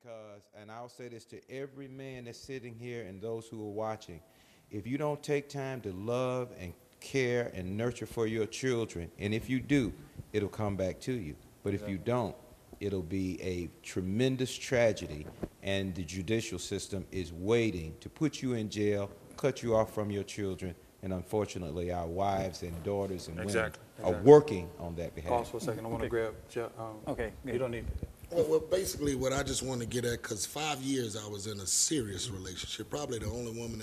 because, and I'll say this to every man that's sitting here and those who are watching, if you don't take time to love and care and nurture for your children, and if you do, it'll come back to you. But if you don't, it'll be a tremendous tragedy, and the judicial system is waiting to put you in jail, cut you off from your children, and unfortunately our wives and daughters and women are working on that behalf. Pause for a second. I want to grab Jeff. Okay. You don't need Well, basically what I just want to get at, because 5 years I was in a serious relationship, probably the only woman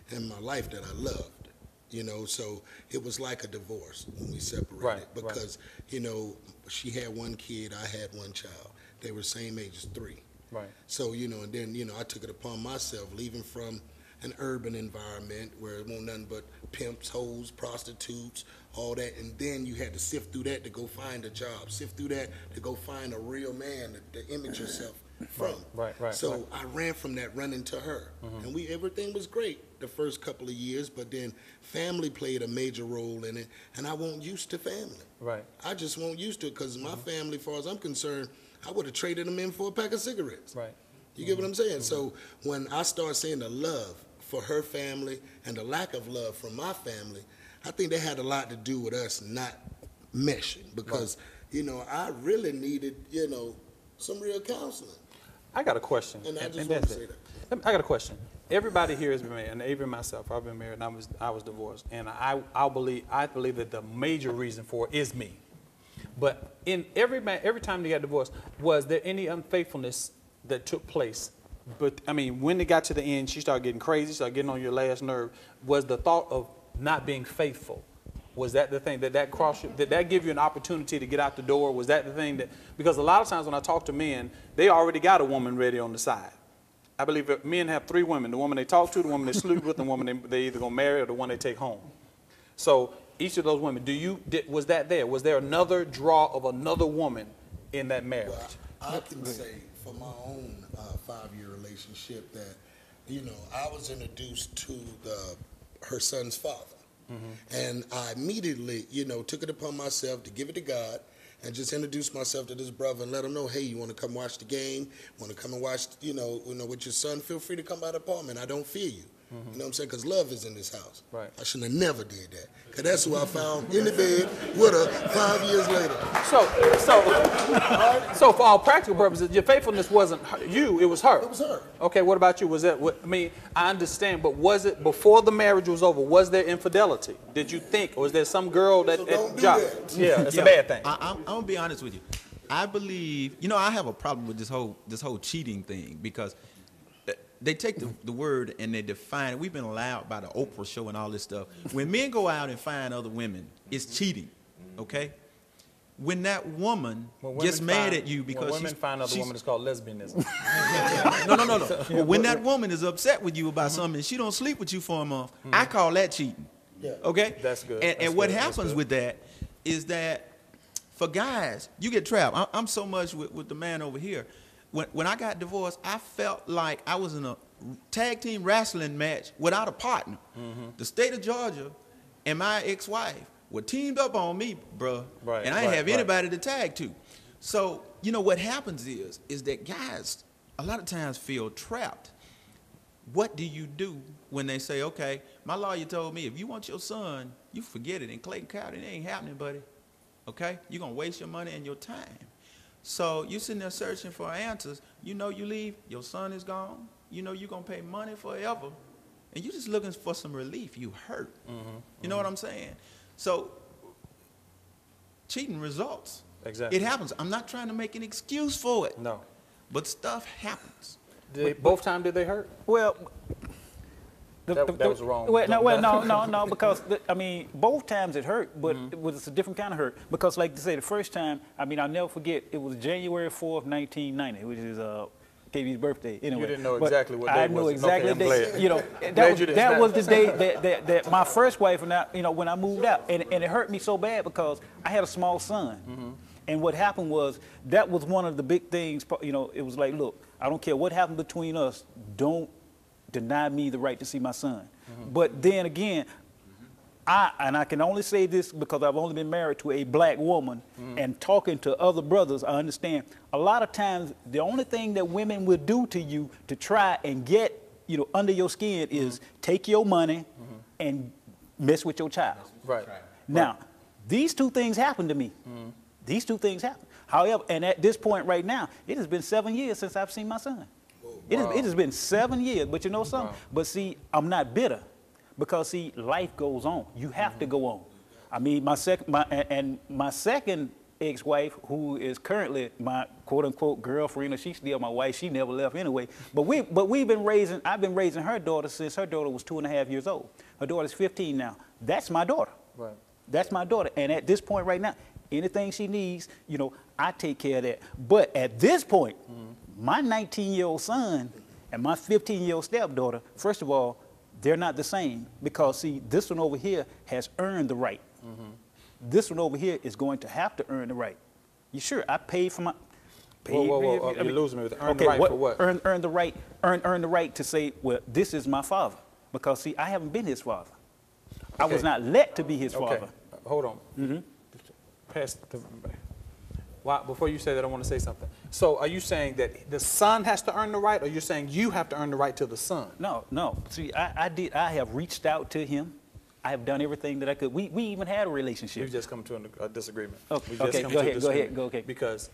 in my life that I loved. You know, so it was like a divorce when we separated, because, you know, she had one kid, I had one child. They were same age as 3. Right. So, you know, and then, you know, I took it upon myself, leaving from an urban environment where it wasn't nothing but pimps, hoes, prostitutes, all that, and then you had to sift through that to go find a job, sift through that to go find a real man to image yourself from. So I ran from that, running to her, and everything was great the first couple of years, but then family played a major role in it, and I wasn't used to family. Right. I just wasn't used to it, because my family, as far as I'm concerned, I would have traded them in for a pack of cigarettes. Right. You get what I'm saying? So when I start seeing the love for her family and the lack of love from my family, I think that had a lot to do with us not meshing, because, you know, I really needed, you know, some real counseling. I got a question. And I just want to say that. I got a question. Everybody here has been married, and even myself, I've been married, and I was divorced, and I believe that the major reason for it is me. But in every time they got divorced, was there any unfaithfulness that took place? But I mean, when it got to the end, she started getting crazy, started getting on your last nerve. Was the thought of not being faithful, was that the thing that crossed you? Did that give you an opportunity to get out the door? Was that the thing that, because a lot of times when I talk to men, they already got a woman ready on the side. I believe that men have 3 women: the woman they talk to, the woman they sleep with, the woman they either gonna marry, or the one they take home. So each of those women, was that there? Was there another draw of another woman in that marriage? Well, I can say for my own 5-year relationship that, you know, I was introduced to her son's father. And I immediately, you know, took it upon myself to give it to God and just introduce myself to this brother and let him know, hey, you want to come watch the game, want to come and watch, you know, with your son, feel free to come by the apartment. I don't fear you. You know what I'm saying? Because love is in this house. Right. I should have never did that. Because that's who I found in the bed with her 5 years later. So for all practical purposes, your faithfulness wasn't you, it was her. It was her. Okay, what about you? Was that, I mean, I understand, but was it, before the marriage was over, was there infidelity? Did you think, or was there some girl that... So don't do that. Yeah, it's a bad thing. I'm going to be honest with you. I believe, you know, I have a problem with this whole cheating thing, because they take the word and they define it. We've been allowed by the Oprah show and all this stuff. When men go out and find other women, it's cheating, okay? When that woman gets mad at you because when women find other women, it's called lesbianism. No. But when that woman is upset with you about something and she don't sleep with you for a month, I call that cheating, okay? That's good. And what happens with that is that for guys, you get trapped. I'm so much with the man over here. When I got divorced, I felt like I was in a tag team wrestling match without a partner. The state of Georgia and my ex-wife were teamed up on me, bruh, and I didn't have anybody to tag to. So, you know, what happens is that guys a lot of times feel trapped. What do you do when they say, okay, my lawyer told me if you want your son, you forget it. In Clayton County, it ain't happening, buddy. Okay? You're going to waste your money and your time. So you're sitting there searching for answers. You know you leave, your son is gone. You know you're going to pay money forever. And you're just looking for some relief. You hurt. You know what I'm saying? So cheating results. Exactly. It happens. I'm not trying to make an excuse for it. No. But stuff happens. Both times did they hurt? Well, that was wrong. No, because, I mean, both times it hurt, but it was a different kind of hurt. Because, like they say, the first time, I mean, I'll never forget, it was January 4th, 1990, which is KB's birthday. Anyway, you didn't know exactly what day I it was. I know exactly the day. You know, that that was the day that my first wife and I, you know, when I moved out. And it hurt me so bad because I had a small son. And what happened was, that was one of the big things, you know, it was like, look, I don't care what happened between us, don't deny me the right to see my son. But then again, I can only say this because I've only been married to a black woman, and talking to other brothers, I understand a lot of times the only thing that women will do to you to try and get, under your skin is take your money and mess with your child. Right. Now, these two things happened to me. These two things happened. However, and at this point right now, it has been 7 years since I've seen my son. It has been 7 yees, but you know something? Wow. But see, I'm not bitter because see, life goes on. You have to go on. I mean, my second ex-wife, who is currently my quote-unquote girlfriend, or she's still my wife. She never left anyway. But I've been raising her daughter since her daughter was 2.5 years old. Her daughter's 15 now. That's my daughter. Right. That's my daughter. And at this point right now, anything she needs, I take care of that. But at this point, my 19-year-old son and my 15-year-old stepdaughter, first of all, they're not the same because, see, this one over here has earned the right. This one over here is going to have to earn the right. You sure? I paid for my... Whoa. You're losing me with earn the right for what? Earn the right to say, well, this is my father. Because, see, I haven't been his father. I was not let to be his father. Hold on. Before you say that, I want to say something. So are you saying that the son has to earn the right, or you're saying you have to earn the right to the son? No. See, I have reached out to him. I have done everything that I could. We even had a relationship. We've just come to a disagreement. Okay, go ahead. Because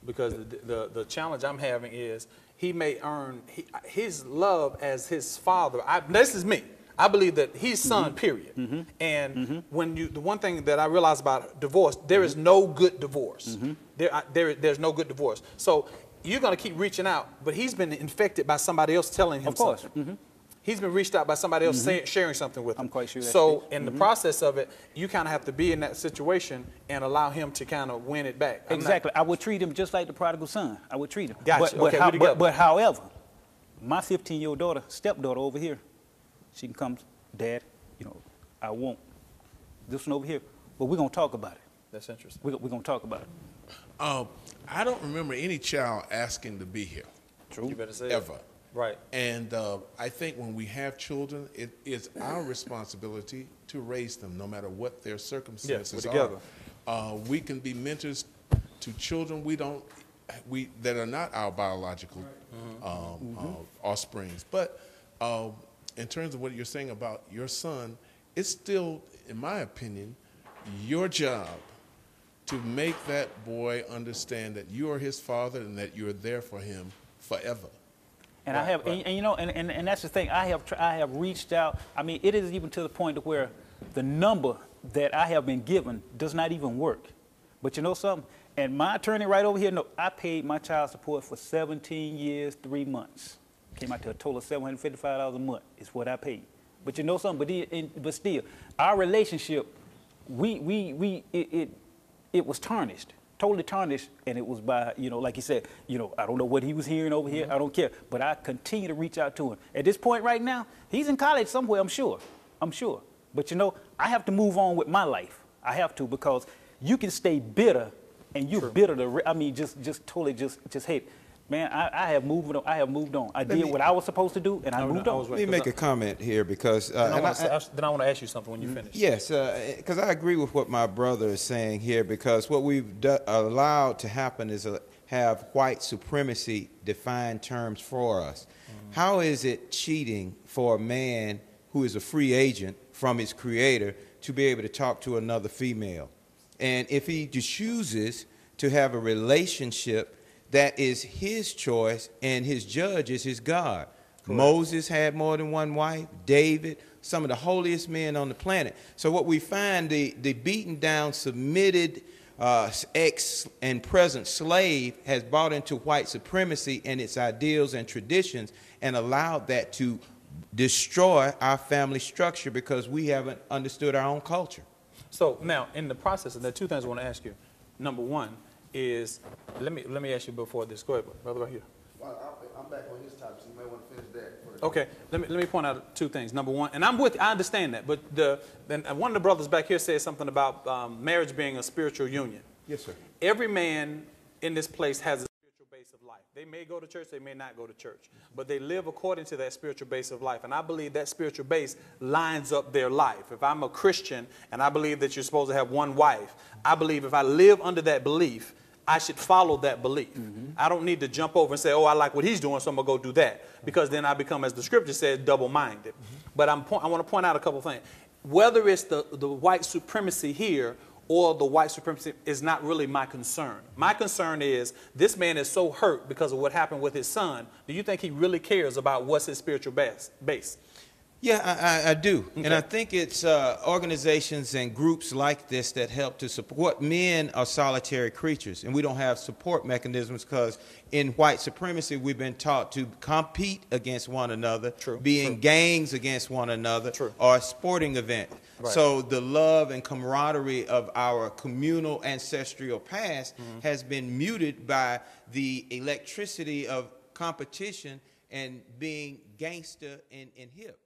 the challenge I'm having is he may earn his love as his father. This is me. I believe that he's son, period. And when the one thing that I realize about divorce, there is no good divorce. There's no good divorce. So you're going to keep reaching out, but he's been infected by somebody else telling him something. He's been reached out by somebody else sharing something with him. I'm quite sure that's so in the process of it, you kind of have to be in that situation and allow him to kind of win it back. Exactly. I would treat him just like the prodigal son. I would treat him. Gotcha. But however, my 15-year-old daughter, stepdaughter over here, she can come, Dad, I won't. This one over here, but we're going to talk about it. That's interesting. We're going to talk about it. I don't remember any child asking to be here. True. You better say ever. It. Right. And I think when we have children, it is our responsibility to raise them, no matter what their circumstances are. We can be mentors to children that are not our biological offsprings. But in terms of what you're saying about your son, it's still, in my opinion, your job to make that boy understand that you are his father and that you're there for him forever. And I have, and that's the thing. I have reached out. I mean, it is even to the point of where the number that I have been given does not even work. But you know something? And my attorney right over here, I paid my child support for 17 years, 3 months. Came out to a total of $755 a month is what I paid. But you know something? But still, our relationship, it was tarnished. Totally tarnished, and it was by, like you said, I don't know what he was hearing over here. I don't care. But I continue to reach out to him. At this point right now, he's in college somewhere, I'm sure. But I have to move on with my life. I have to, because you can stay bitter, and you're bitter just totally hate. Man, I have moved on. I did what I was supposed to do, and I moved on. Let me make a comment here because... then I want to ask you something when you finish. Yes, because I agree with what my brother is saying here, because what we've allowed to happen is have white supremacy define terms for us. How is it cheating for a man who is a free agent from his creator to be able to talk to another female? And if he chooses to have a relationship that is his choice, and his judge is his God. Correct. Moses had more than one wife, David, some of the holiest men on the planet. So what we find, the beaten down, submitted ex and present slave has bought into white supremacy and its ideals and traditions and allowed that to destroy our family structure because we haven't understood our own culture. So now, in the process, and there are two things I want to ask you. Number one is, let me ask you before this. Go ahead, brother, right here. Well, I'm back on his topic, so you might want to finish that first. Okay, let me point out two things. Number one, and I understand that, but one of the brothers back here said something about marriage being a spiritual union. Yes, sir. Every man in this place has a spiritual base of life. They may go to church, they may not go to church, but they live according to that spiritual base of life. And I believe that spiritual base lines up their life. If I'm a Christian and I believe that you're supposed to have one wife, I believe if I live under that belief, I should follow that belief. I don't need to jump over and say, oh, I like what he's doing, so I'm going to go do that. Because then I become, as the scripture says, double-minded. But I want to point out a couple of things. Whether it's the white supremacy here or the white supremacy is not really my concern. My concern is this man is so hurt because of what happened with his son. Do you think he really cares about what's his spiritual base? Yeah, I do. Okay. And I think it's organizations and groups like this that help to support. Men are solitary creatures, and we don't have support mechanisms because in white supremacy, we've been taught to compete against one another, be in gangs against one another, or a sporting event. Right. So the love and camaraderie of our communal ancestral past has been muted by the electricity of competition and being gangster and hip.